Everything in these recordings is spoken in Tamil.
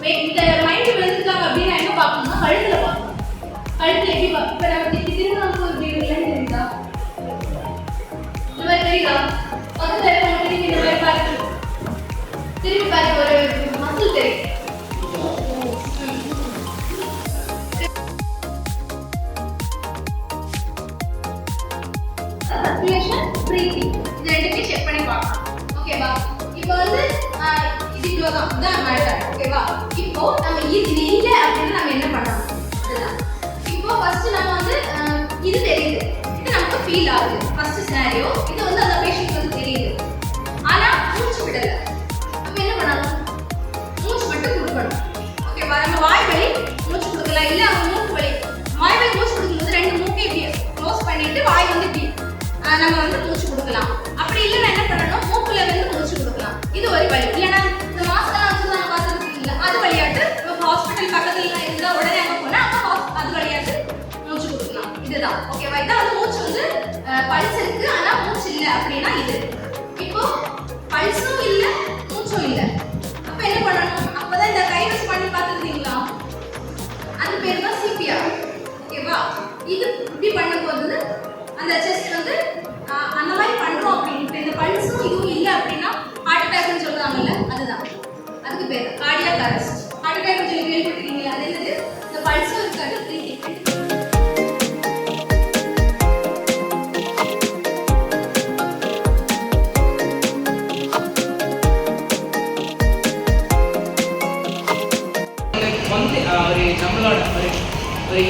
இந்த மைண்ட் விழுந்துட்டாங்க அப்படின்னு நான் என்ன பார்க்கணும்னா கழுத்துல பார்க்கணும். கழுத்துல எப்படி பார்க்கணும்? இப்போ நம்ம திரும்ப நமக்கு ஒரு இல்லைன்னு தெரியுதா? இந்த மாதிரி தெரியுதா? பக்கத்துல இருக்கவங்க திரும்பி இந்த மாதிரி பாருங்க. திரும்பி பாருங்க, ஒரு மசில் தெரியும். சர்க்குலேஷன், பிரீத்திங் இது ரெண்டுமே செக் பண்ணி பார்க்கலாம். ஓகேவா? இப்போ வந்து இது இவ்வளவுதான், இதான் மேட்டர். ஓகேவா? இப்போ நம்ம இது இல்லை அப்படின்னா நம்ம என்ன பண்ணணும்? அதுதான். இப்போ ஃபர்ஸ்ட் நம்ம வந்து இது தெரியுது, இது நமக்கு ஃபீல் ஆகுது. ஃபர்ஸ்ட் சினாரியோ இது வந்து அந்த பேஷண்ட் வந்து தெரியுது, ஆனா மூச்சு விடல. அப்ப என்ன பண்ணணும்? மூச்சு மட்டும் கொடுக்கணும். ஓகேவா? நம்ம வாய் வலி மூச்சு கொடுக்கலாம், இல்ல அவங்க மூக்கு வலி வாய் வலி மூச்சு கொடுக்கும்போது ரெண்டு மூக்கை இப்படி க்ளோஸ் பண்ணிட்டு வாய் வந்து இப்படி நம்ம வந்து மூச்சு கொடுக்கலாம். அப்படி இல்லைன்னா என்ன பண்ணணும்? மூக்குல வந்து மூச்சு கொடுக்கலாம். இது ஒரு வழி. இல்லைன்னா இந்த மாஸ்கெல்லாம் வச்சு நான் பார்த்துருக்கு இல்லை, அது வழியாட்டு நம்ம ஹாஸ்பிட்டல் பக்கத்துல இருந்தா உடனே அங்கே போனா அப்போ அது வழியாட்டு மூச்சு கொடுக்கலாம். இதுதான். ஓகேவா? இதான் வந்து மூச்சு வந்து பல்ஸ் இருக்கு ஆனா மூச்சு இல்லை அப்படின்னா இது. இப்போ பல்ஸும் இல்லை மூச்சும் இல்லை, அப்ப என்ன பண்ணணும்? அப்பதான் இந்த கை வச்சு பண்ணி பார்த்துருக்கீங்களா? அது பேர் தான் சிபிஆர். ஓகேவா? இது இப்படி பண்ணும்போது அந்த செஸ்ட் வந்து அந்த மாதிரி பண்றோம் அப்படின்னு இந்த பல்ஸும் இதுவும் இல்லை அப்படின்னா ஹார்ட் அட்டாக்னு சொல்றாங்கல்ல, அதுதான். அதுக்கு பேர் கார்டியாக் அரெஸ்ட். ஹார்ட் அட்டாக் சொல்லி கேள்விப்பட்டிருக்கீங்களா? அது என்னது? இந்த பல்ஸும் இருக்காது, பிரீத்திங். நம்மளோட ஒரு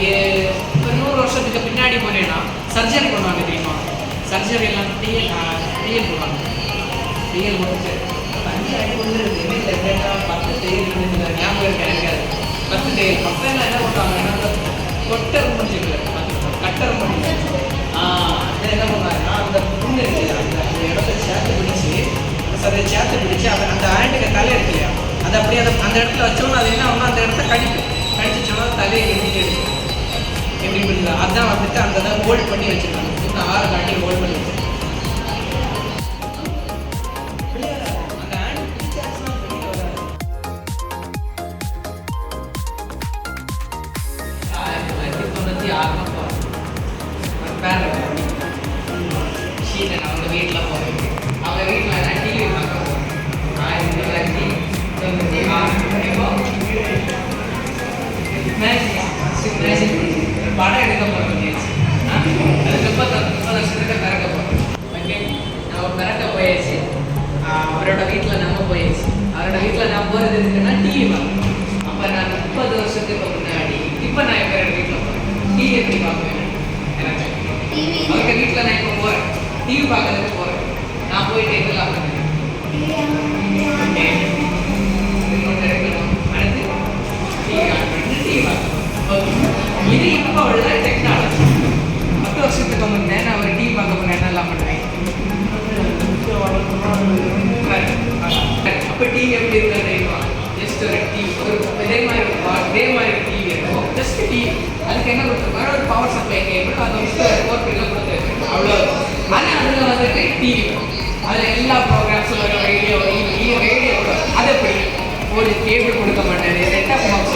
100 வருஷத்துக்கு பின்னாடி போனேன்னா சர்ஜரி பண்ணுவாங்க தெரியுமா? சர்ஜரி எல்லாம் டிஎல் பண்ணுவாங்க. டிஎல் முடிச்சு 5 அடி வந்து 10 தையல் ஞாபகம் இருக்கு எனக்கு. 10 தையல் அப்பெல்லாம் என்ன பண்ணுவாங்கன்னா கொட்டர் முடிச்சுக்கல, கட்டர் முடிச்சு என்ன பண்ணுவாங்கன்னா அந்த புண்ணு இருக்கு அந்த இடத்த சேர்த்து பிடிச்சி அதை சேர்த்து பிடிச்சி அந்த ஆண்டுக்கு தலை இருக்கு இல்லையா, அது அப்படியே அந்த இடத்துல வச்சோம்னா அது என்ன ஆகும்னா அந்த இடத்த கடிச்சிச்சோம்னா தலையை எப்படி எடுக்கும் எப்படி பண்ணுங்க. அதான் வந்துட்டு அந்த இதை ஹோல்ட் பண்ணி வச்சிருக்காங்க. இன்னும் 6 காட்டி ஹோல்ட் பண்ணி வச்சிருக்காங்க. அவங்க வீட்டில் போகிறேன், அவங்க வீட்டில் நான் டிவி பார்க்க போகிறேன். 1996 படம் எடுக்க போகிறேன். அதுக்கப்புறம் 30 வருஷத்துக்கு பிறக்க போகிறோம். ஓகே, நம்ம பிறக்க போயாச்சு. அவரோட வீட்டில் நம்ம போயாச்சு. அவரோட வீட்டில் நான் போகிறது இருக்குன்னா டிவி பார்க்கணும். அப்போ நான் 30 வருஷத்துக்கு முன்னாடி இப்போ நான் எப்போ வீட்டில் போகிறேன் டிவி எப்படி பார்ப்பேன்? எனக்கு அவங்க வீட்டில் நான் இப்போ போகிறேன், டிவி பார்க்கறதுக்கு போகிறேன். நான் போயிட்டு இதெல்லாம் பண்ணுறேன். ஓகே, இருக்கணும். அடுத்து டிவி ஆன் பண்ணி டிவி பார்க்கணும். ஓகே, இது இப்போ உள்ள டெக்னாலஜி. 10 வருஷத்துக்கு முன்னே நான் ஒரு டிவி பார்க்க போனேன், என்னெல்லாம் பண்ணுவேன்? அப்போ டிவி எப்படி இருந்தால் தெரியுமா? ஜஸ்ட் ஒரு டிவி, ஒரு இதே மாதிரி டிவி இருக்கும். ஜஸ்ட் டிவி, அதுக்கு என்ன கொடுத்துருப்பாங்க? ஒரு பவர் சப்ளை கேபிள், அதை வச்சு ஒரு போர்ட்டில் கொடுத்துருக்கு, அவ்வளோ. ஆனால் அதில் வந்துட்டு டிவி அதில் எல்லா ப்ரோக்ராம்ஸும் ஒரு ரேடியோ அது எப்படி ஒரு கேபிள் கொடுக்க மாட்டேன், செட்டப் பாக்ஸ்